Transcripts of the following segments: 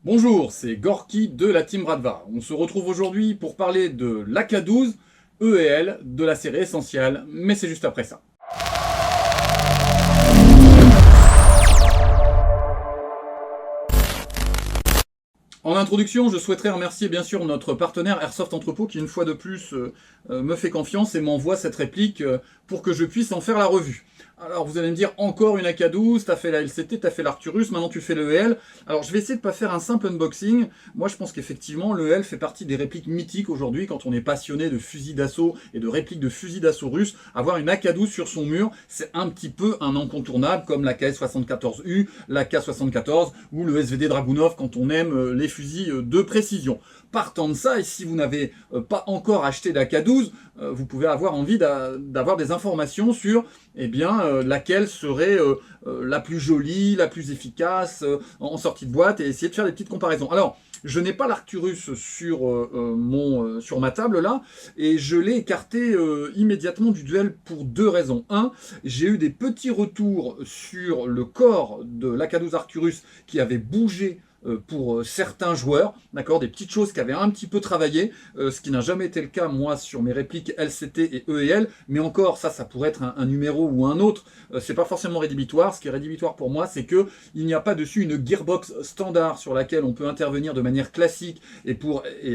Bonjour, c'est Gorky de la Team Radva. On se retrouve aujourd'hui pour parler de l'AK12 EL de la série Essential, mais c'est juste après ça. En introduction, je souhaiterais remercier bien sûr notre partenaire Airsoft Entrepôt qui une fois de plus me fait confiance et m'envoie cette réplique pour que je puisse en faire la revue. Alors vous allez me dire, encore une AK12, t'as fait la LCT, t'as fait l'Arcturus, maintenant tu fais le EL. Alors je vais essayer de pas faire un simple unboxing. Moi je pense qu'effectivement le EL fait partie des répliques mythiques aujourd'hui quand on est passionné de fusils d'assaut et de répliques de fusils d'assaut russes. Avoir une AK12 sur son mur, c'est un petit peu un incontournable comme la KS-74U, la K-74 ou le SVD Dragunov quand on aime les fusils de précision. Partant de ça, et si vous n'avez pas encore acheté d'AK12, vous pouvez avoir envie d'avoir des informations sur laquelle serait la plus jolie, la plus efficace en sortie de boîte et essayer de faire des petites comparaisons. Alors, je n'ai pas l'Arcturus sur ma table là, et je l'ai écarté immédiatement du duel pour deux raisons. Un, j'ai eu des petits retours sur le corps de l'AK12 Arcturus qui avait bougé pour certains joueurs, d'accord, des petites choses qui avaient un petit peu travaillé, ce qui n'a jamais été le cas moi sur mes répliques LCT et EL, mais encore ça pourrait être un numéro ou un autre, c'est pas forcément rédhibitoire. Ce qui est rédhibitoire pour moi, c'est que il n'y a pas dessus une gearbox standard sur laquelle on peut intervenir de manière classique et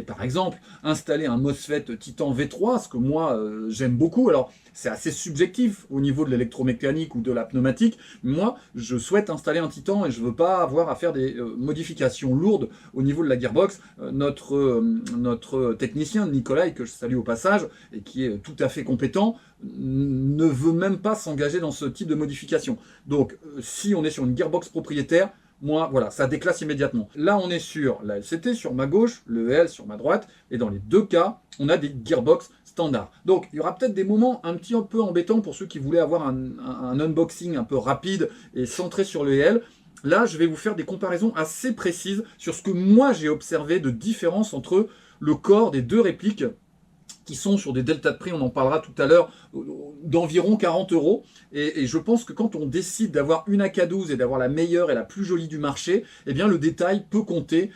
par exemple installer un MOSFET Titan V3, ce que moi j'aime beaucoup. Alors c'est assez subjectif au niveau de l'électromécanique ou de la pneumatique. Moi, je souhaite installer un Titan et je veux pas avoir à faire des modifications lourdes au niveau de la gearbox. Notre technicien, Nicolas, que je salue au passage, et qui est tout à fait compétent, ne veut même pas s'engager dans ce type de modification. Donc, si on est sur une gearbox propriétaire, moi, voilà, ça déclasse immédiatement. Là, on est sur la LCT sur ma gauche, le EL sur ma droite, et dans les deux cas, on a des gearbox standards. Donc, il y aura peut-être des moments un petit peu embêtants pour ceux qui voulaient avoir un unboxing un peu rapide et centré sur le EL. Là, je vais vous faire des comparaisons assez précises sur ce que moi j'ai observé de différence entre le corps des deux répliques qui sont sur des deltas de prix, on en parlera tout à l'heure, d'environ 40 euros. Et je pense que quand on décide d'avoir une AK12 et d'avoir la meilleure et la plus jolie du marché, eh bien le détail peut compter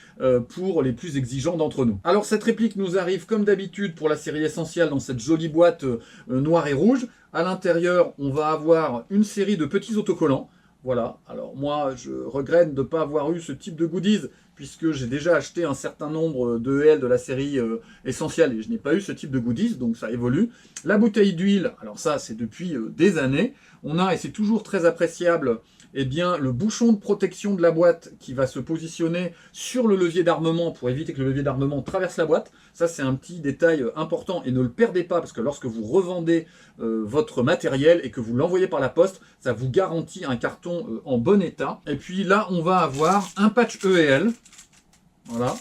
pour les plus exigeants d'entre nous. Alors cette réplique nous arrive comme d'habitude pour la série Essential dans cette jolie boîte noire et rouge. À l'intérieur, on va avoir une série de petits autocollants. Voilà, alors moi je regrette de ne pas avoir eu ce type de goodies puisque j'ai déjà acheté un certain nombre de EL de la série Essential et je n'ai pas eu ce type de goodies, donc ça évolue. La bouteille d'huile, alors ça c'est depuis des années. On a, et c'est toujours très appréciable, eh bien, le bouchon de protection de la boîte qui va se positionner sur le levier d'armement pour éviter que le levier d'armement traverse la boîte. Ça, c'est un petit détail important et ne le perdez pas parce que lorsque vous revendez votre matériel et que vous l'envoyez par la poste, ça vous garantit un carton en bon état. Et puis là, on va avoir un patch EL. Voilà.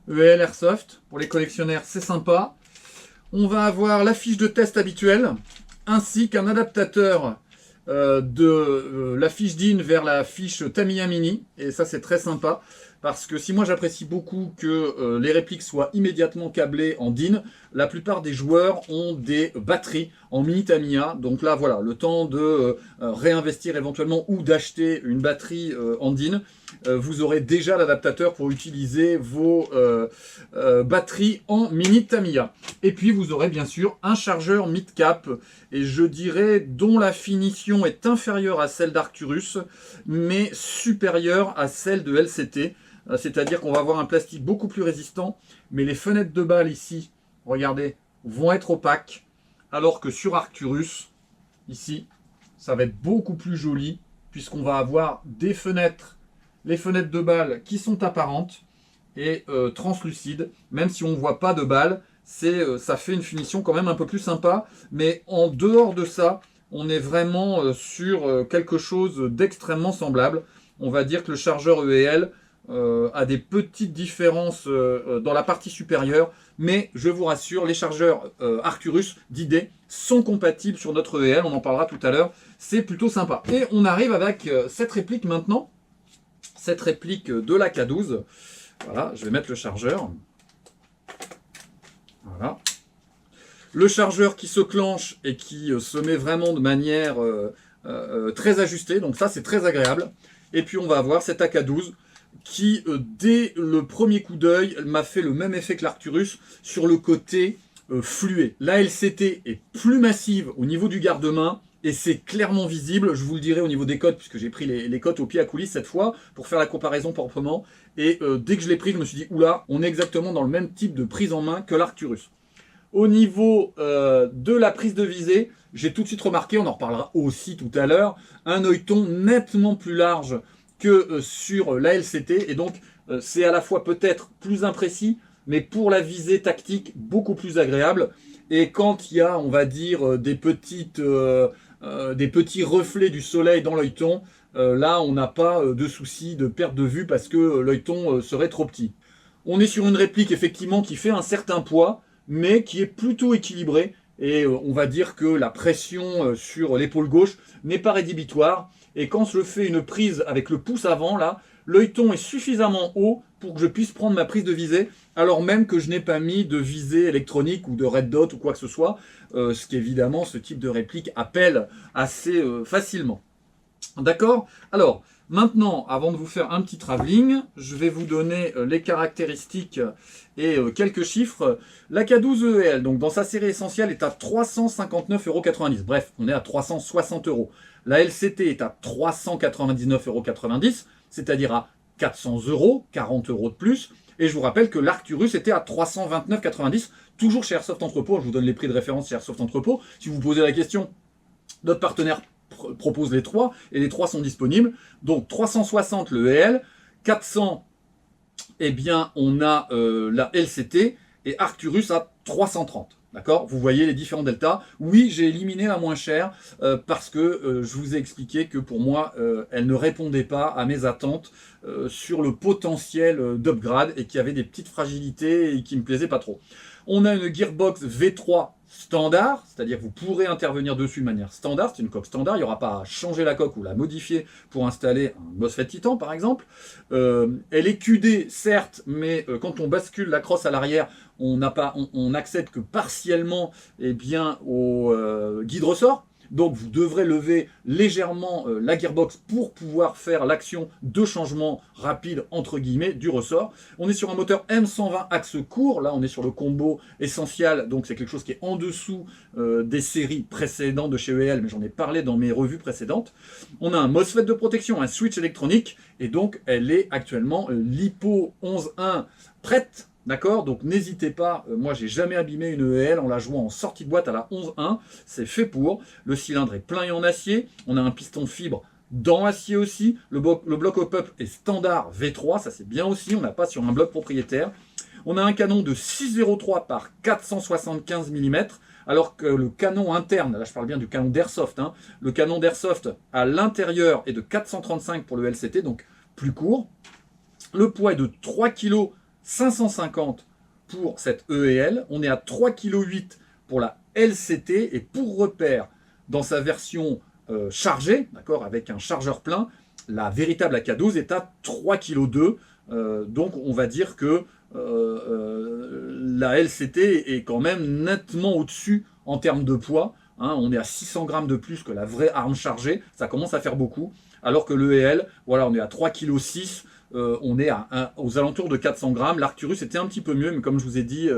EL Airsoft. Pour les collectionneurs, c'est sympa. On va avoir la fiche de test habituelle ainsi qu'un adaptateur de la fiche DIN vers la fiche Tamiya Mini, et ça c'est très sympa parce que si moi j'apprécie beaucoup que les répliques soient immédiatement câblées en DIN, la plupart des joueurs ont des batteries en mini Tamiya, donc là voilà, le temps de réinvestir éventuellement ou d'acheter une batterie en DIN, vous aurez déjà l'adaptateur pour utiliser vos batteries en mini Tamiya. Et puis vous aurez bien sûr un chargeur mid-cap, et je dirais dont la finition est inférieure à celle d'Arcturus, mais supérieure à celle de LCT. C'est-à-dire qu'on va avoir un plastique beaucoup plus résistant, mais les fenêtres de balles ici, regardez, vont être opaques, alors que sur Arcturus, ici, ça va être beaucoup plus joli, puisqu'on va avoir des fenêtres, les fenêtres de balles qui sont apparentes et translucides, même si on ne voit pas de balles, ça fait une finition quand même un peu plus sympa, mais en dehors de ça, on est vraiment sur quelque chose d'extrêmement semblable. On va dire que le chargeur EL a des petites différences dans la partie supérieure, mais je vous rassure, les chargeurs Arcturus d'ID sont compatibles sur notre EL, on en parlera tout à l'heure, c'est plutôt sympa. Et on arrive avec cette réplique maintenant, cette réplique de la K12. Voilà, je vais mettre le chargeur. Voilà. Le chargeur qui se clenche et qui se met vraiment de manière très ajustée, donc ça c'est très agréable. Et puis on va avoir cette AK12 qui, dès le premier coup d'œil, m'a fait le même effet que l'Arcturus sur le côté fluet. La LCT est plus massive au niveau du garde-main, et c'est clairement visible, je vous le dirai au niveau des cotes, puisque j'ai pris les cotes au pied à coulisses cette fois, pour faire la comparaison proprement, et dès que je l'ai pris, je me suis dit, oula, on est exactement dans le même type de prise en main que l'Arcturus. Au niveau de la prise de visée, j'ai tout de suite remarqué, on en reparlera aussi tout à l'heure, un œilleton nettement plus large que sur la LCT, et donc c'est à la fois peut-être plus imprécis, mais pour la visée tactique, beaucoup plus agréable. Et quand il y a, on va dire, des petits reflets du soleil dans l'œilleton, là on n'a pas de souci de perte de vue parce que l'œilleton serait trop petit. On est sur une réplique effectivement qui fait un certain poids, mais qui est plutôt équilibrée, et on va dire que la pression sur l'épaule gauche n'est pas rédhibitoire, et quand je fais une prise avec le pouce avant, là, l'œilleton est suffisamment haut pour que je puisse prendre ma prise de visée, alors même que je n'ai pas mis de visée électronique ou de red dot ou quoi que ce soit, ce qu'évidemment ce type de réplique appelle assez facilement. D'accord? Alors, maintenant, avant de vous faire un petit travelling, je vais vous donner les caractéristiques et quelques chiffres. La K12EL, donc dans sa série essentielle, est à 359,90 €. Bref, on est à 360 €. La LCT est à 399,90 €, c'est-à-dire à 400 €, 40 € de plus. Et je vous rappelle que l'Arcturus était à 329,90 €, toujours chez Airsoft Entrepôt. Je vous donne les prix de référence chez Airsoft Entrepôt. Si vous vous posez la question, notre partenaire propose les trois, et les trois sont disponibles. Donc 360 le EL, 400, eh bien on a la LCT, et Arcturus à 330. D'accord? Vous voyez les différents deltas. Oui, j'ai éliminé la moins chère parce que je vous ai expliqué que pour moi, elle ne répondait pas à mes attentes sur le potentiel d'upgrade, et qu'il y avait des petites fragilités et qui me plaisaient pas trop. On a une Gearbox V3 standard, c'est-à-dire que vous pourrez intervenir dessus de manière standard, c'est une coque standard, il n'y aura pas à changer la coque ou la modifier pour installer un MOSFET Titan par exemple. Elle est QD certes, mais quand on bascule la crosse à l'arrière, on n'accède que partiellement, eh bien, au guide ressort. Donc vous devrez lever légèrement la gearbox pour pouvoir faire l'action de changement rapide entre guillemets du ressort. On est sur un moteur M120 axe court, là on est sur le combo essentiel, donc c'est quelque chose qui est en dessous des séries précédentes de chez EL, mais j'en ai parlé dans mes revues précédentes. On a un MOSFET de protection, un switch électronique, et donc elle est actuellement LiPo 11.1 prête. D'accord? Donc n'hésitez pas, moi j'ai jamais abîmé une EL en la jouant en sortie de boîte à la 11.1, c'est fait pour. Le cylindre est plein et en acier, on a un piston fibre dans acier aussi, le bloc hop-up est standard V3, ça c'est bien aussi, on n'a pas sur un bloc propriétaire. On a un canon de 6,03 par 475 mm, alors que le canon interne, là je parle bien du canon d'Airsoft, hein, le canon d'Airsoft à l'intérieur est de 435 pour le LCT, donc plus court. Le poids est de 3 kg 550 pour cette EL, on est à 3,8 kg pour la LCT, et pour repère, dans sa version chargée, d'accord, avec un chargeur plein, la véritable AK12 est à 3,2 kg, donc on va dire que la LCT est quand même nettement au-dessus en termes de poids, hein, on est à 600 grammes de plus que la vraie arme chargée, ça commence à faire beaucoup, alors que l'EL, voilà, on est à 3,6 kg, on est aux alentours de 400 grammes. L'Arcturus était un petit peu mieux, mais comme je vous ai dit,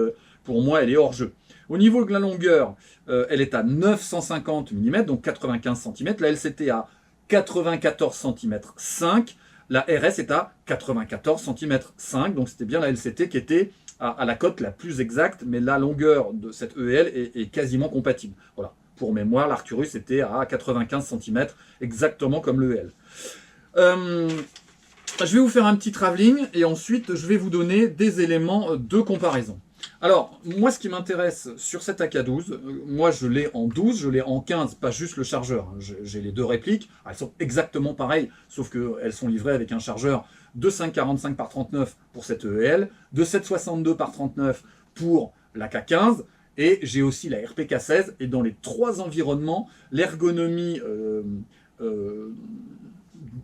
pour moi, elle est hors jeu. Au niveau de la longueur, elle est à 950 mm, donc 95 cm. La LCT à 94 cm 5. La RS est à 94 cm 5, donc c'était bien la LCT qui était à la cote la plus exacte, mais la longueur de cette EL est quasiment compatible. Voilà. Pour mémoire, l'Arcturus était à 95 cm, exactement comme l'EL. Je vais vous faire un petit travelling et ensuite je vais vous donner des éléments de comparaison. Alors, moi ce qui m'intéresse sur cette AK12, moi je l'ai en 12, je l'ai en 15, pas juste le chargeur, hein. J'ai les deux répliques, elles sont exactement pareilles, sauf qu'elles sont livrées avec un chargeur de 5,45 par 39 pour cette EL, de 7,62 par 39 pour la K15, et j'ai aussi la RPK16, et dans les trois environnements, l'ergonomie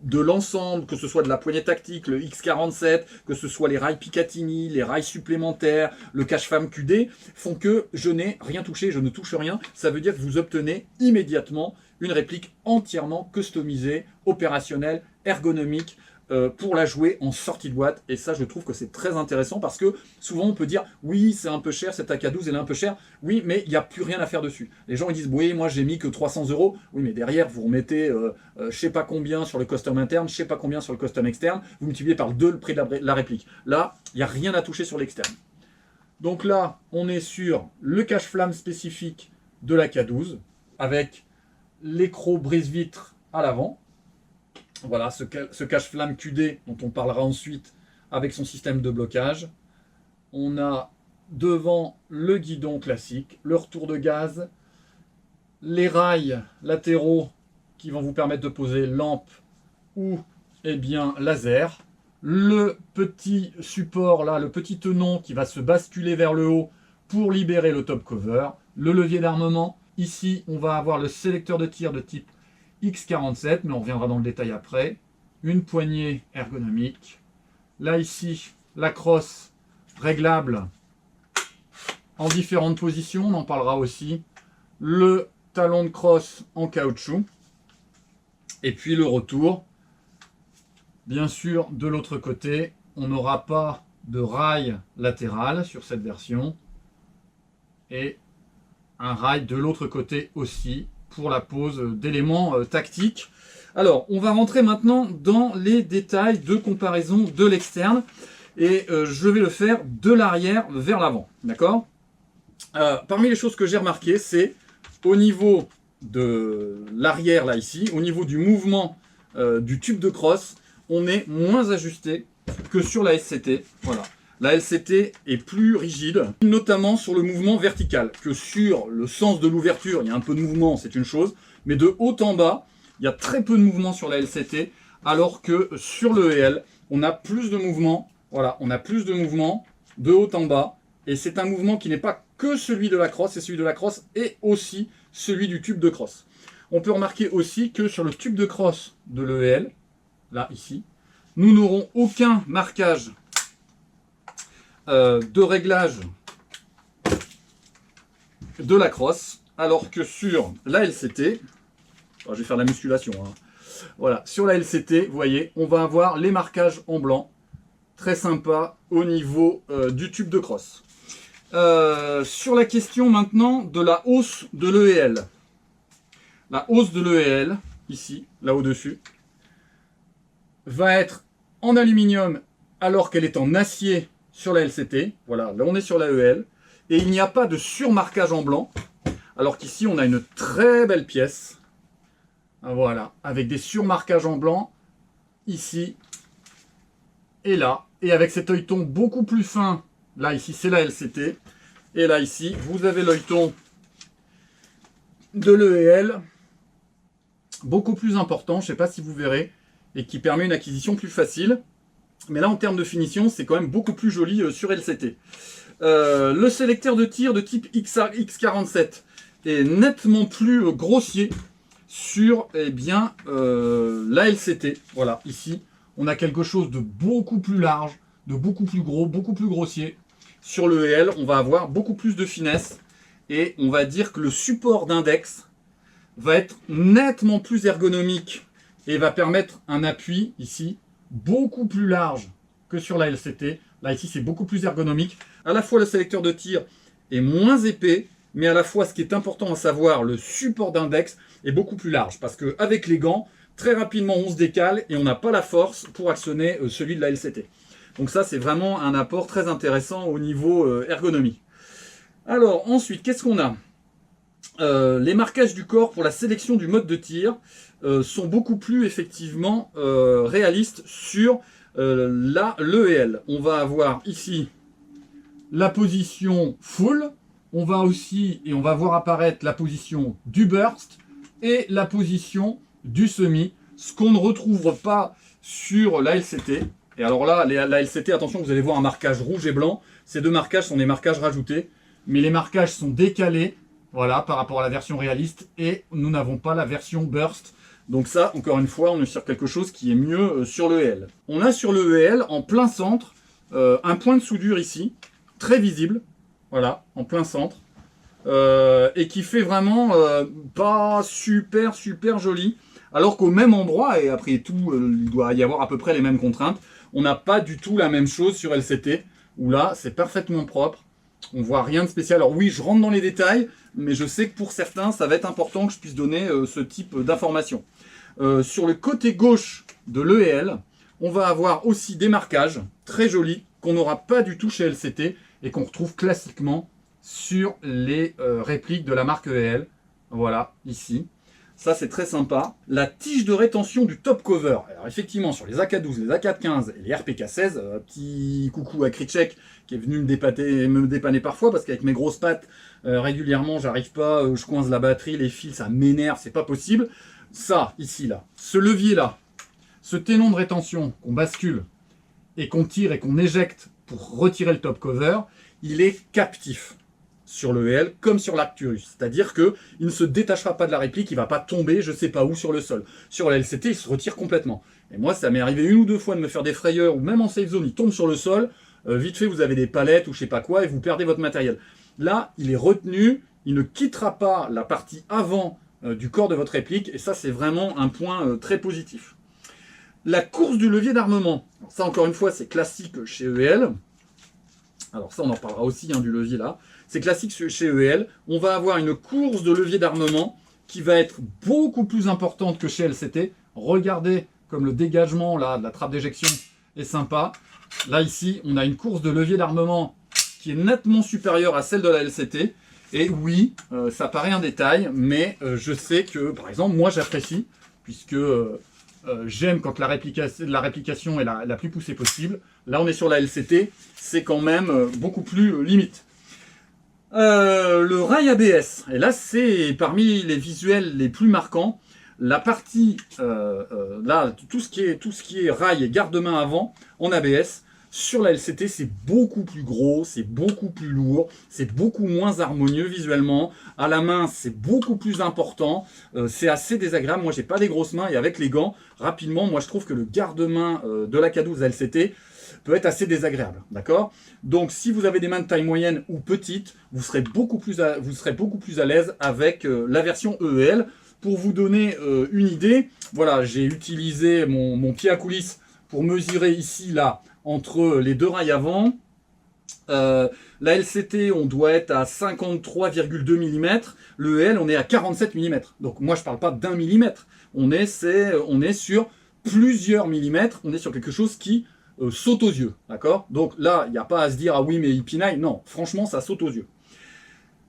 de l'ensemble, que ce soit de la poignée tactique, le X47, que ce soit les rails Picatinny, les rails supplémentaires, le cache-femme QD, font que je n'ai rien touché, je ne touche rien. Ça veut dire que vous obtenez immédiatement une réplique entièrement customisée, opérationnelle, ergonomique, pour la jouer en sortie de boîte. Et ça, je trouve que c'est très intéressant parce que souvent on peut dire oui, c'est un peu cher, cette AK12 elle est un peu chère. Oui, mais il n'y a plus rien à faire dessus. Les gens ils disent oui, moi j'ai mis que 300 €. Oui, mais derrière vous remettez je sais pas combien sur le custom interne, je sais pas combien sur le custom externe. Vous multipliez par 2 le prix de la réplique. Là, il n'y a rien à toucher sur l'externe. Donc là, on est sur le cache-flamme spécifique de la K12 avec l'écrou brise-vitre à l'avant. Voilà, ce cache-flamme QD dont on parlera ensuite avec son système de blocage. On a devant le guidon classique, le retour de gaz, les rails latéraux qui vont vous permettre de poser lampe ou laser. Le petit support là, le petit tenon qui va se basculer vers le haut pour libérer le top cover. Le levier d'armement. Ici, on va avoir le sélecteur de tir de type X47, mais on reviendra dans le détail après. Une poignée ergonomique. Là, ici, la crosse réglable en différentes positions, on en parlera aussi. Le talon de crosse en caoutchouc. Et puis le retour. Bien sûr, de l'autre côté, on n'aura pas de rail latéral sur cette version. Et un rail de l'autre côté aussi pour la pose d'éléments tactiques. Alors, on va rentrer maintenant dans les détails de comparaison de l'externe. Et je vais le faire de l'arrière vers l'avant. D'accord ? Parmi les choses que j'ai remarquées, c'est au niveau de l'arrière, là, ici, au niveau du mouvement du tube de crosse, on est moins ajusté que sur la LCT. Voilà. La LCT est plus rigide, notamment sur le mouvement vertical, que sur le sens de l'ouverture, il y a un peu de mouvement, c'est une chose, mais de haut en bas, il y a très peu de mouvement sur la LCT, alors que sur le EL, on a plus de mouvement, voilà, on a plus de mouvement de haut en bas, et c'est un mouvement qui n'est pas que celui de la crosse, c'est celui de la crosse et aussi celui du tube de crosse. On peut remarquer aussi que sur le tube de crosse de l'EL, là, ici, nous n'aurons aucun marquage de réglage de la crosse, alors que sur la LCT, je vais faire la musculation, hein. Voilà, sur la LCT, vous voyez, on va avoir les marquages en blanc, très sympa au niveau du tube de crosse. Sur la question maintenant de la hausse de l'EL. La hausse de l'EL, ici, là au-dessus, va être en aluminium alors qu'elle est en acier sur la LCT. Voilà, là on est sur la EL. Et il n'y a pas de surmarquage en blanc. Alors qu'ici on a une très belle pièce. Voilà, avec des surmarquages en blanc. Ici et là. Et avec cet œilleton beaucoup plus fin. Là ici c'est la LCT. Et là ici vous avez l'œilleton de l'EL. Beaucoup plus important, je ne sais pas si vous verrez. Et qui permet une acquisition plus facile. Mais là, en termes de finition, c'est quand même beaucoup plus joli sur LCT. Le sélecteur de tir de type X47 est nettement plus grossier sur la LCT. Voilà, ici, on a quelque chose de beaucoup plus large, de beaucoup plus gros, beaucoup plus grossier. Sur le EL, on va avoir beaucoup plus de finesse. Et on va dire que le support d'index va être nettement plus ergonomique et va permettre un appui ici beaucoup plus large que sur la LCT. Là ici c'est beaucoup plus ergonomique. À la fois le sélecteur de tir est moins épais, mais à la fois ce qui est important à savoir, le support d'index est beaucoup plus large. Parce qu'avec les gants, très rapidement on se décale et on n'a pas la force pour actionner celui de la LCT. Donc ça c'est vraiment un apport très intéressant au niveau ergonomie. Alors ensuite, qu'est-ce qu'on a ? Les marquages du corps pour la sélection du mode de tir sont beaucoup plus effectivement réalistes sur l'EL. On va avoir ici la position full, on va aussi, et on va voir apparaître la position du burst et la position du semi, ce qu'on ne retrouve pas sur la LCT. Et alors là, la LCT, attention, vous allez voir un marquage rouge et blanc. Ces deux marquages sont des marquages rajoutés, mais les marquages sont décalés. Voilà, par rapport à la version réaliste, et nous n'avons pas la version burst. Donc ça, encore une fois, on est sur quelque chose qui est mieux sur le EL. On a sur le EL, en plein centre, un point de soudure ici, très visible, voilà, en plein centre, et qui fait vraiment pas super joli. Alors qu'au même endroit, et après tout, il doit y avoir à peu près les mêmes contraintes, on n'a pas du tout la même chose sur LCT, où là, c'est parfaitement propre. On voit rien de spécial. Alors oui, je rentre dans les détails, mais je sais que pour certains, ça va être important que je puisse donner ce type d'informations. Sur le côté gauche de l'EL, on va avoir aussi des marquages très jolis qu'on n'aura pas du tout chez LCT et qu'on retrouve classiquement sur les répliques de la marque EL. Voilà, ici. Ça, c'est très sympa. La tige de rétention du top cover. Alors, effectivement, sur les AK12, les AK15 et les RPK16, petit coucou à Kritchek qui est venu me dépanner parfois parce qu'avec mes grosses pattes, régulièrement, j'arrive pas, je coince la batterie, les fils, ça m'énerve, c'est pas possible. Ça, ici, là, ce levier-là, ce ténon de rétention qu'on bascule et qu'on tire et qu'on éjecte pour retirer le top cover, il est captif sur le EL comme sur l'Arcturus. C'est-à-dire qu'il ne se détachera pas de la réplique, il ne va pas tomber je ne sais pas où sur le sol. Sur la LCT, il se retire complètement. Et moi, ça m'est arrivé une ou deux fois de me faire des frayeurs, ou même en safe zone, il tombe sur le sol, vite fait, vous avez des palettes ou je ne sais pas quoi, et vous perdez votre matériel. Là, il est retenu, il ne quittera pas la partie avant du corps de votre réplique, et ça, c'est vraiment un point très positif. La course du levier d'armement. Ça, encore une fois, c'est classique chez EL. Alors ça, on en parlera aussi du levier là. C'est classique chez EL. On va avoir une course de levier d'armement qui va être beaucoup plus importante que chez LCT. Regardez comme le dégagement là, de la trappe d'éjection est sympa. Là, ici, on a une course de levier d'armement qui est nettement supérieure à celle de la LCT. Et oui, ça paraît un détail, mais je sais que, par exemple, moi j'apprécie, puisque j'aime quand la réplication est la plus poussée possible. Là, on est sur la LCT, c'est quand même beaucoup plus limite. Le rail ABS, et là, c'est parmi les visuels les plus marquants. La partie, là, tout ce qui est rail et garde-main avant, en ABS, sur la LCT, c'est beaucoup plus gros, c'est beaucoup plus lourd, c'est beaucoup moins harmonieux visuellement. À la main, c'est beaucoup plus important, c'est assez désagréable. Moi, j'ai pas des grosses mains et avec les gants, rapidement, moi, je trouve que le garde-main de la K12 LCT peut être assez désagréable, d'accord? Donc, si vous avez des mains de taille moyenne ou petite, vous serez beaucoup plus à l'aise avec la version EEL. Pour vous donner une idée, voilà, j'ai utilisé mon pied à coulisses pour mesurer ici, là, entre les deux rails avant. La LCT, on doit être à 53,2 mm. Le EL, on est à 47 mm. Donc moi, je ne parle pas d'un millimètre. On est sur plusieurs millimètres. On est sur quelque chose qui saute aux yeux. D'accord? Donc là, il n'y a pas à se dire, ah oui, mais il pinaille. Non, franchement, ça saute aux yeux.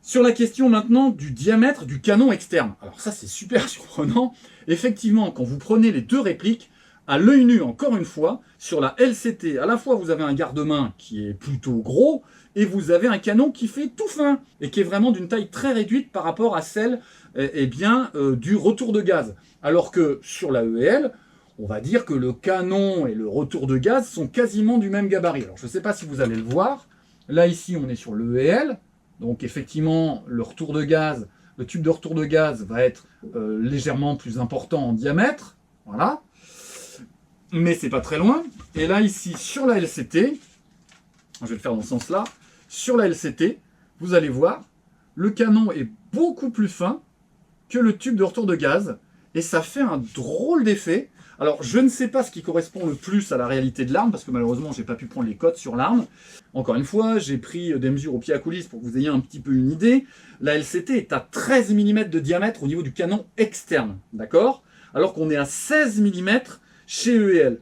Sur la question maintenant du diamètre du canon externe. Alors ça, c'est super surprenant. Effectivement, quand vous prenez les deux répliques, à l'œil nu, encore une fois, sur la LCT, à la fois vous avez un garde-main qui est plutôt gros, et vous avez un canon qui fait tout fin, et qui est vraiment d'une taille très réduite par rapport à celle du retour de gaz. Alors que sur la EL, on va dire que le canon et le retour de gaz sont quasiment du même gabarit. Alors je ne sais pas si vous allez le voir, là ici on est sur le EL, donc effectivement le retour de gaz, le tube de retour de gaz va être légèrement plus important en diamètre, voilà. Mais c'est pas très loin. Et là, ici, sur la LCT, je vais le faire dans ce sens-là, sur la LCT, vous allez voir, le canon est beaucoup plus fin que le tube de retour de gaz, et ça fait un drôle d'effet. Alors, je ne sais pas ce qui correspond le plus à la réalité de l'arme, parce que malheureusement, j'ai pas pu prendre les cotes sur l'arme. Encore une fois, j'ai pris des mesures au pied à coulisses pour que vous ayez un petit peu une idée. La LCT est à 13 mm de diamètre au niveau du canon externe, d'accord? Alors qu'on est à 16 mm chez EL.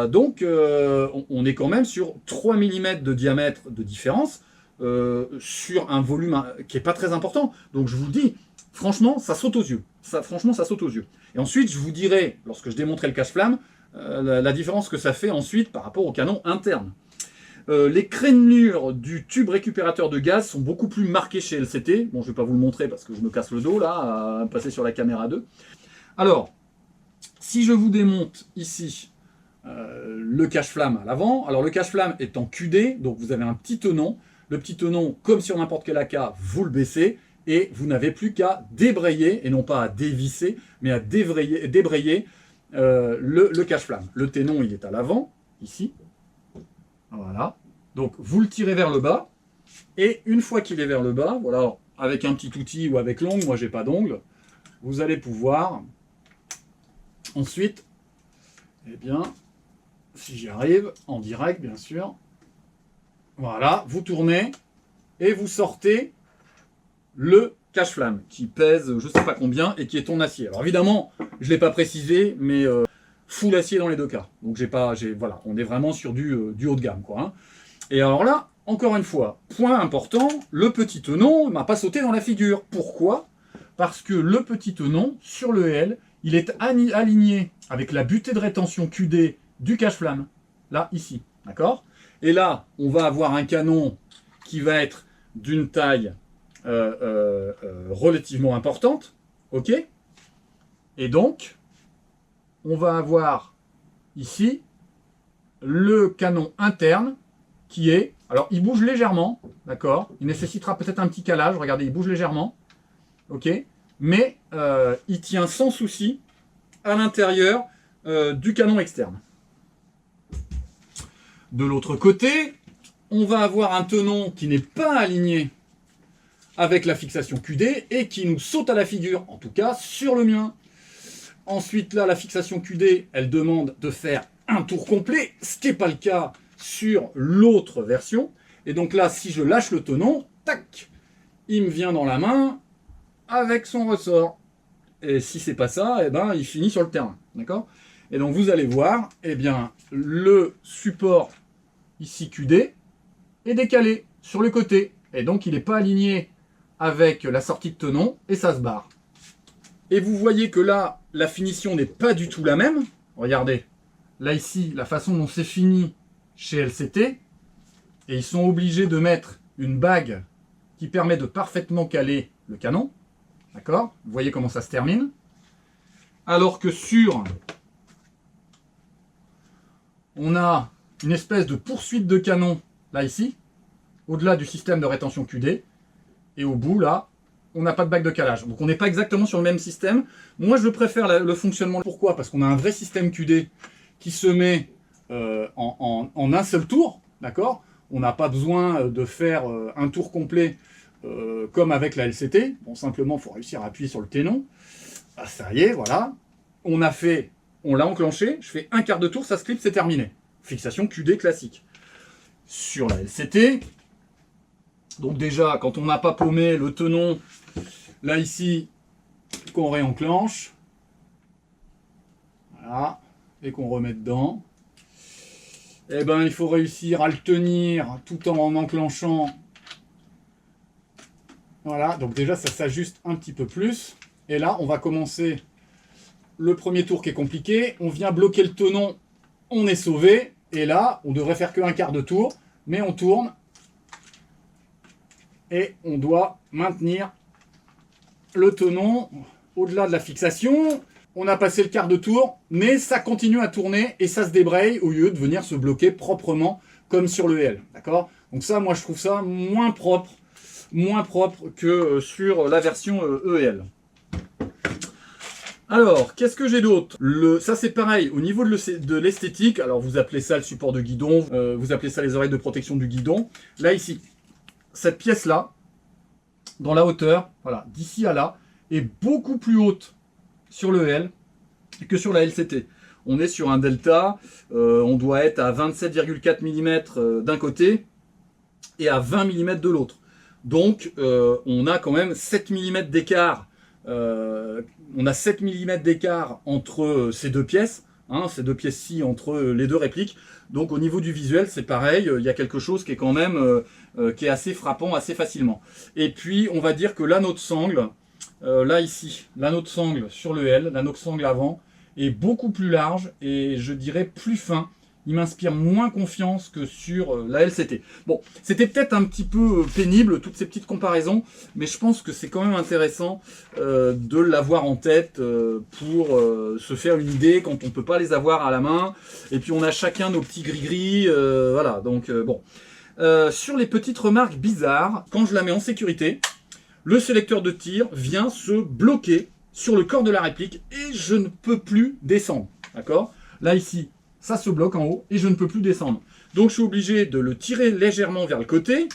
Donc, on est quand même sur 3 mm de diamètre de différence sur un volume qui n'est pas très important. Donc, je vous le dis, franchement, ça saute aux yeux. Franchement, ça saute aux yeux. Et ensuite, je vous dirai, lorsque je démontrerai le cache-flamme, la différence que ça fait ensuite par rapport au canon interne. Les crénelures du tube récupérateur de gaz sont beaucoup plus marquées chez LCT. Bon, je ne vais pas vous le montrer parce que je me casse le dos, là, à passer sur la caméra 2. Alors, si je vous démonte ici le cache-flamme à l'avant, alors le cache-flamme est en QD, donc vous avez un petit tenon. Le petit tenon, comme sur n'importe quel AK, vous le baissez et vous n'avez plus qu'à débrayer, et non pas à dévisser, mais à débrayer le cache-flamme. Le tenon, il est à l'avant, ici. Voilà. Donc vous le tirez vers le bas, et une fois qu'il est vers le bas, voilà, avec un petit outil ou avec l'ongle, moi j'ai pas d'ongle, vous allez pouvoir Ensuite, eh bien, si j'y arrive, en direct bien sûr, voilà, vous tournez et vous sortez le cache-flamme qui pèse je sais pas combien et qui est en acier. Alors évidemment, je ne l'ai pas précisé, mais full acier dans les deux cas. Donc voilà, on est vraiment sur du haut de gamme, quoi. Hein. Et alors là, encore une fois, point important, le petit tenon ne m'a pas sauté dans la figure. Pourquoi? Parce que le petit tenon, sur le L, il est aligné avec la butée de rétention QD du cache-flamme. Là, ici. D'accord? Et là, on va avoir un canon qui va être d'une taille relativement importante. OK? Et donc, on va avoir ici le canon interne qui est... Alors, il bouge légèrement, d'accord? Il nécessitera peut-être un petit calage. Regardez, il bouge légèrement. OK? Mais il tient sans souci à l'intérieur du canon externe. De l'autre côté, on va avoir un tenon qui n'est pas aligné avec la fixation QD et qui nous saute à la figure, en tout cas sur le mien. Ensuite, là, la fixation QD, elle demande de faire un tour complet, ce qui n'est pas le cas sur l'autre version. Et donc là, si je lâche le tenon, tac, il me vient dans la main avec son ressort. Et si c'est pas ça, eh ben, il finit sur le terrain. D'accord? Et donc vous allez voir, eh bien, le support ici QD est décalé sur le côté. Et donc il n'est pas aligné avec la sortie de tenon et ça se barre. Et vous voyez que là, la finition n'est pas du tout la même. Regardez, là ici, la façon dont c'est fini chez LCT, et ils sont obligés de mettre une bague qui permet de parfaitement caler le canon. D'accord? Vous voyez comment ça se termine. Alors que sur, on a une espèce de poursuite de canon, là ici, au-delà du système de rétention QD. Et au bout, là, on n'a pas de bague de calage. Donc on n'est pas exactement sur le même système. Moi, je préfère le fonctionnement. Pourquoi? Parce qu'on a un vrai système QD qui se met en un seul tour. D'accord? On n'a pas besoin de faire un tour complet comme avec la LCT. Bon, simplement, il faut réussir à appuyer sur le tenon. Ah, ça y est, voilà. On l'a enclenché. Je fais un quart de tour, ça se clip, c'est terminé. Fixation QD classique. Sur la LCT, donc déjà, quand on n'a pas paumé le tenon, là ici, qu'on réenclenche, voilà, et qu'on remet dedans, eh ben, il faut réussir à le tenir tout en enclenchant. Voilà, donc déjà, ça s'ajuste un petit peu plus. Et là, on va commencer le premier tour qui est compliqué. On vient bloquer le tenon, on est sauvé. Et là, on devrait faire qu'un quart de tour, mais on tourne. Et on doit maintenir le tenon au-delà de la fixation. On a passé le quart de tour, mais ça continue à tourner et ça se débraye au lieu de venir se bloquer proprement comme sur le L. D'accord? Donc ça, moi, je trouve ça moins propre que sur la version EL. Alors, qu'est-ce que j'ai d'autre? Ça, c'est pareil, au niveau de l'esthétique, alors vous appelez ça le support de guidon, vous appelez ça les oreilles de protection du guidon. Là, ici, cette pièce-là, dans la hauteur, voilà, d'ici à là, est beaucoup plus haute sur le L que sur la LCT. On est sur un delta, on doit être à 27,4 mm d'un côté et à 20 mm de l'autre. Donc, on a quand même 7 mm d'écart. On a 7 mm d'écart entre ces deux pièces, hein, ces deux pièces-ci entre les deux répliques. Donc au niveau du visuel, c'est pareil, il y a quelque chose qui est quand même qui est assez frappant assez facilement. Et puis on va dire que l'anneau de sangle, là ici, l'anneau de sangle sur le L, l'anneau de sangle avant, est beaucoup plus large et je dirais plus fin. Il m'inspire moins confiance que sur la LCT. Bon, c'était peut-être un petit peu pénible, toutes ces petites comparaisons, mais je pense que c'est quand même intéressant de l'avoir en tête pour se faire une idée quand on ne peut pas les avoir à la main. Et puis on a chacun nos petits gris-gris, voilà, donc bon. Sur les petites remarques bizarres, quand je la mets en sécurité, le sélecteur de tir vient se bloquer sur le corps de la réplique et je ne peux plus descendre, d'accord? Là ici, ça se bloque en haut et je ne peux plus descendre. Donc je suis obligé de le tirer légèrement vers le côté.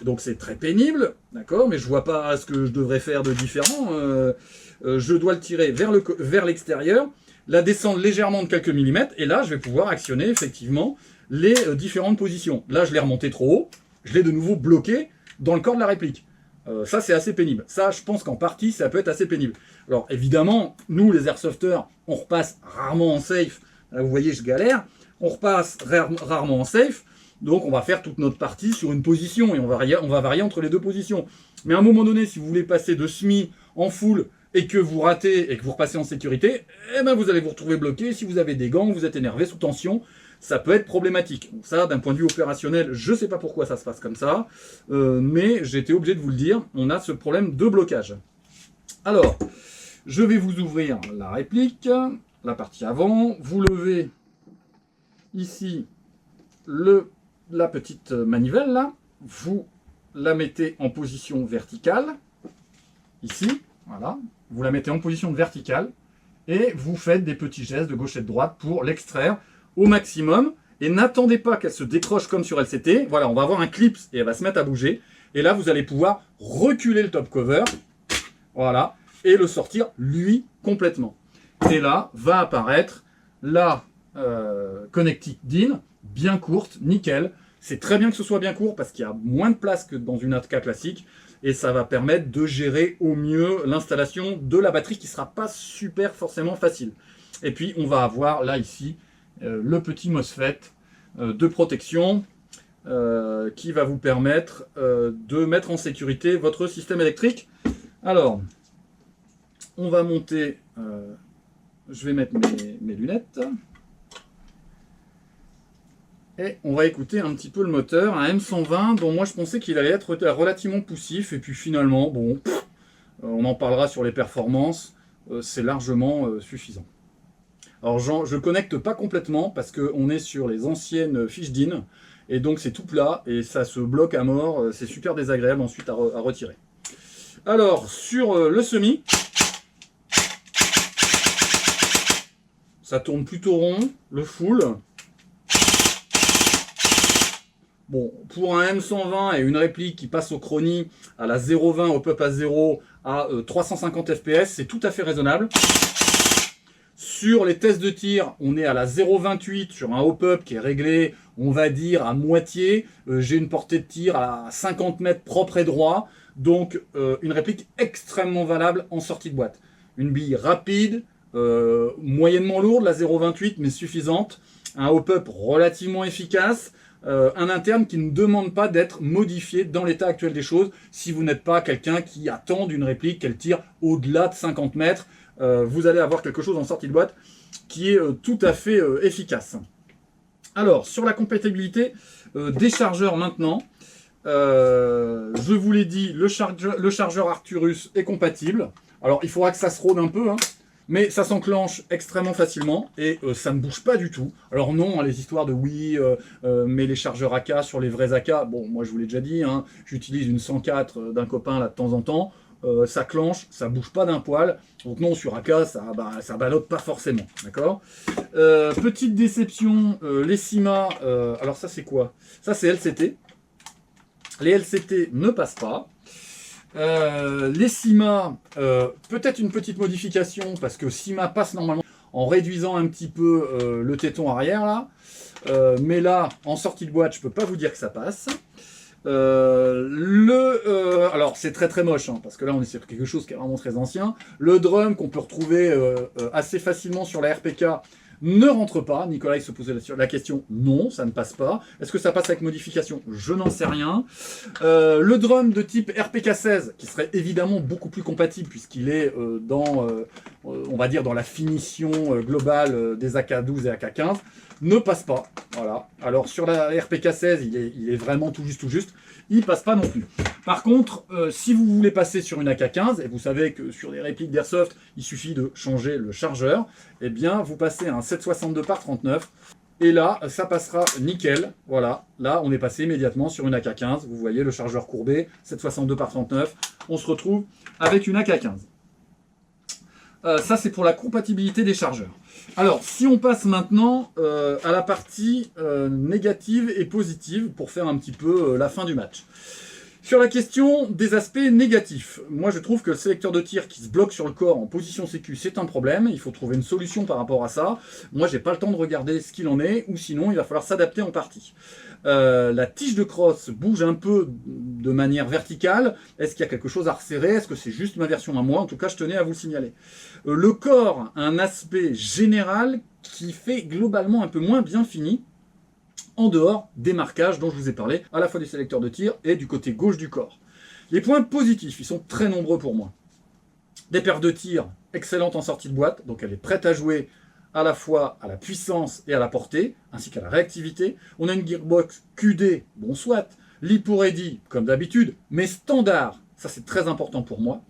Donc c'est très pénible, d'accord, mais je vois pas ce que je devrais faire de différent. Je dois le tirer vers l'extérieur la descendre légèrement de quelques millimètres, et là, je vais pouvoir actionner effectivement les différentes positions. Là, je l'ai remonté trop haut, je l'ai de nouveau bloqué dans le corps de la réplique. Ça, c'est assez pénible. Ça, je pense qu'en partie, ça peut être assez pénible. Alors, évidemment, nous, les airsofters, on repasse rarement en safe. Là, vous voyez, je galère. On repasse rarement en safe. Donc, on va faire toute notre partie sur une position et on va varier entre les deux positions. Mais à un moment donné, si vous voulez passer de semi en full et que vous ratez et que vous repassez en sécurité, eh ben, vous allez vous retrouver bloqué. Si vous avez des gants, vous êtes énervé, sous tension, ça peut être problématique. Donc ça, d'un point de vue opérationnel, je ne sais pas pourquoi ça se passe comme ça, mais j'ai été obligé de vous le dire, on a ce problème de blocage. Alors, je vais vous ouvrir la réplique, la partie avant, vous levez ici la petite manivelle, là, vous la mettez en position verticale, ici, voilà, vous la mettez en position verticale, et vous faites des petits gestes de gauche et de droite pour l'extraire au maximum, et n'attendez pas qu'elle se décroche comme sur LCT. Voilà, on va avoir un clip et elle va se mettre à bouger, et là vous allez pouvoir reculer le top cover, voilà, et le sortir lui complètement. Et là va apparaître la connectique DIN, bien courte, nickel. C'est très bien que ce soit bien court parce qu'il y a moins de place que dans une AK classique, et ça va permettre de gérer au mieux l'installation de la batterie qui ne sera pas super forcément facile. Et puis on va avoir là ici le petit MOSFET de protection qui va vous permettre de mettre en sécurité votre système électrique. Alors, on va monter, je vais mettre mes lunettes, et on va écouter un petit peu le moteur, un M120 dont moi je pensais qu'il allait être relativement poussif, et puis finalement, bon, on en parlera sur les performances, c'est largement suffisant. Alors je ne connecte pas complètement parce qu'on est sur les anciennes fiches DIN, et donc c'est tout plat et ça se bloque à mort, c'est super désagréable ensuite à retirer. Alors sur le semi, ça tourne plutôt rond, le full. Bon, pour un M120 et une réplique qui passe au chrony à la 0,20 au pop à 0 à 350 fps, c'est tout à fait raisonnable. Sur les tests de tir, on est à la 0,28 sur un hop-up qui est réglé, on va dire, à moitié. J'ai une portée de tir à 50 mètres propre et droit. Donc, une réplique extrêmement valable en sortie de boîte. Une bille rapide, moyennement lourde, la 0,28, mais suffisante. Un hop-up relativement efficace. Un interne qui ne demande pas d'être modifié dans l'état actuel des choses. Si vous n'êtes pas quelqu'un qui attend d'une réplique qu'elle tire au-delà de 50 mètres, vous allez avoir quelque chose en sortie de boîte qui est tout à fait efficace. Alors, sur la compatibilité des chargeurs maintenant, je vous l'ai dit, le chargeur Arcturus est compatible. Alors, il faudra que ça se rôde un peu, hein, mais ça s'enclenche extrêmement facilement et ça ne bouge pas du tout. Alors non, hein, les histoires de oui, mais les chargeurs AK sur les vrais AK, bon, moi je vous l'ai déjà dit, hein, j'utilise une 104 d'un copain là de temps en temps. Ça clenche, ça bouge pas d'un poil. Donc non, sur AK, ça ballotte pas forcément. D'accord. Petite déception, les CIMA, alors ça c'est quoi? Ça c'est LCT. Les LCT ne passent pas. Les CIMA, peut-être une petite modification, parce que CIMA passe normalement en réduisant un petit peu le téton arrière là. Mais là, en sortie de boîte, je peux pas vous dire que ça passe. Alors c'est très très moche, hein, parce que là on est sur quelque chose qui est vraiment très ancien. Le drum qu'on peut retrouver assez facilement sur la RPK ne rentre pas. Nicolas il se posait la question, non, ça ne passe pas. Est-ce que ça passe avec modification? Je n'en sais rien. Le drum de type RPK 16, qui serait évidemment beaucoup plus compatible, puisqu'il est dans, on va dire, dans la finition globale des AK12 et AK15, ne passe pas. Voilà. Alors sur la RPK 16, il est vraiment tout juste. Il passe pas non plus. Par contre, si vous voulez passer sur une AK15, et vous savez que sur les répliques d'Airsoft, il suffit de changer le chargeur, eh bien vous passez à un 762 par 39. Et là, ça passera nickel. Voilà, là on est passé immédiatement sur une AK15. Vous voyez le chargeur courbé, 762 par 39. On se retrouve avec une AK15. Ça c'est pour la compatibilité des chargeurs. Alors si on passe maintenant à la partie négative et positive pour faire un petit peu la fin du match. Sur la question des aspects négatifs, moi je trouve que le sélecteur de tir qui se bloque sur le corps en position sécu, c'est un problème, il faut trouver une solution par rapport à ça. Moi j'ai pas le temps de regarder ce qu'il en est, ou sinon il va falloir s'adapter en partie. La tige de crosse bouge un peu de manière verticale. Est-ce qu'il y a quelque chose à resserrer? Est-ce que c'est juste ma version à moi? En tout cas, je tenais à vous le signaler. Le corps a un aspect général qui fait globalement un peu moins bien fini, en dehors des marquages dont je vous ai parlé, à la fois du sélecteur de tir et du côté gauche du corps. Les points positifs, ils sont très nombreux pour moi. Des perfs de tir excellentes en sortie de boîte, donc elle est prête à jouer à la fois à la puissance et à la portée, ainsi qu'à la réactivité. On a une gearbox QD, bon soit, LiPo Ready, comme d'habitude, mais standard, ça c'est très important pour moi.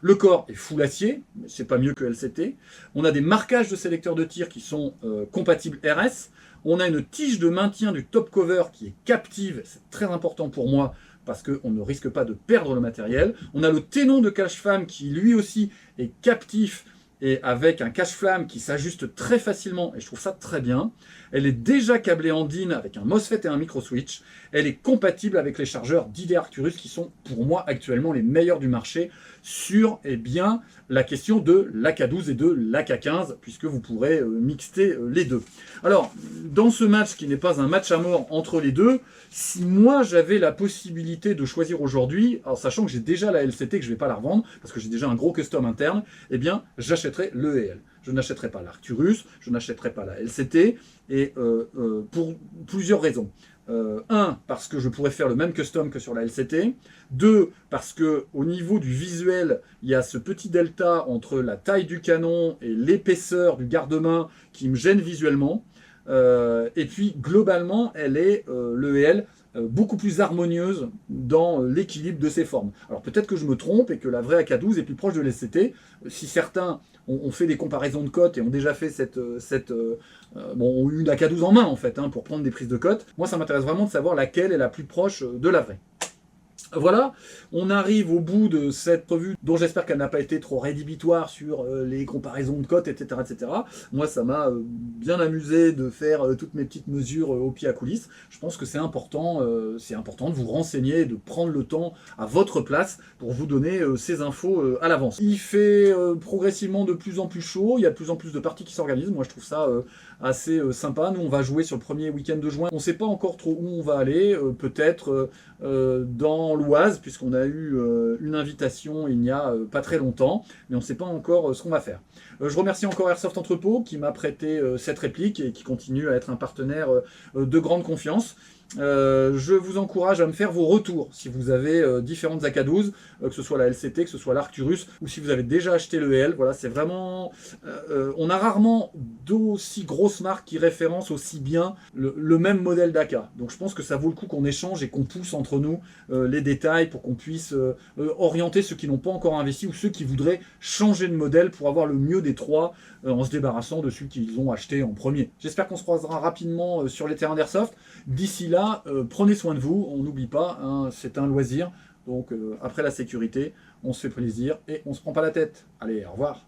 Le corps est full acier, mais c'est pas mieux que LCT. On a des marquages de sélecteurs de tir qui sont compatibles RS. On a une tige de maintien du top cover qui est captive, c'est très important pour moi, parce qu'on ne risque pas de perdre le matériel. On a le ténon de cache-flamme qui lui aussi est captif, et avec un cache-flamme qui s'ajuste très facilement, et je trouve ça très bien. Elle est déjà câblée en DIN avec un MOSFET et un micro-switch. Elle est compatible avec les chargeurs d'ID Arcturus qui sont pour moi actuellement les meilleurs du marché sur la question de l'AK12 et de l'AK15, puisque vous pourrez mixer les deux. Alors, dans ce match qui n'est pas un match à mort entre les deux, si moi j'avais la possibilité de choisir aujourd'hui, en sachant que j'ai déjà la LCT, que je ne vais pas la revendre, parce que j'ai déjà un gros custom interne, eh bien j'achèterais le EL. Je n'achèterai pas l'Arcturus, je n'achèterai pas la LCT, et pour plusieurs raisons. Un, parce que je pourrais faire le même custom que sur la LCT. Deux, parce que au niveau du visuel, il y a ce petit delta entre la taille du canon et l'épaisseur du garde-main qui me gêne visuellement. Et puis, globalement, elle est, l'EL, beaucoup plus harmonieuse dans l'équilibre de ses formes. Alors peut-être que je me trompe et que la vraie AK12 est plus proche de l'LCT. Si certains ont fait des comparaisons de cotes et ont déjà fait ont eu la AK12 en main en fait, pour prendre des prises de cotes, moi ça m'intéresse vraiment de savoir laquelle est la plus proche de la vraie. Voilà, on arrive au bout de cette revue dont j'espère qu'elle n'a pas été trop rédhibitoire sur les comparaisons de cotes, etc., etc. Moi, ça m'a bien amusé de faire toutes mes petites mesures au pied à coulisses. Je pense que c'est important de vous renseigner, de prendre le temps à votre place pour vous donner ces infos à l'avance. Il fait progressivement de plus en plus chaud, il y a de plus en plus de parties qui s'organisent. Moi, je trouve ça assez sympa. Nous, on va jouer sur le premier week-end de juin. On ne sait pas encore trop où on va aller, peut-être dans l'Oise, puisqu'on a eu une invitation il n'y a pas très longtemps, mais on ne sait pas encore ce qu'on va faire. Je remercie encore Airsoft Entrepôt qui m'a prêté cette réplique et qui continue à être un partenaire de grande confiance. Je vous encourage à me faire vos retours si vous avez différentes AK12, que ce soit la LCT, que ce soit l'Arcturus, ou si vous avez déjà acheté le EL. Voilà, c'est vraiment... on a rarement d'aussi grosses marques qui référencent aussi bien le même modèle d'AK. Donc je pense que ça vaut le coup qu'on échange et qu'on pousse entre nous les détails pour qu'on puisse orienter ceux qui n'ont pas encore investi ou ceux qui voudraient changer de modèle pour avoir le mieux des trois en se débarrassant de celui qu'ils ont acheté en premier. J'espère qu'on se croisera rapidement sur les terrains d'Airsoft. D'ici là, prenez soin de vous, on n'oublie pas, c'est un loisir, donc après la sécurité, on se fait plaisir et on se prend pas la tête. Allez, au revoir.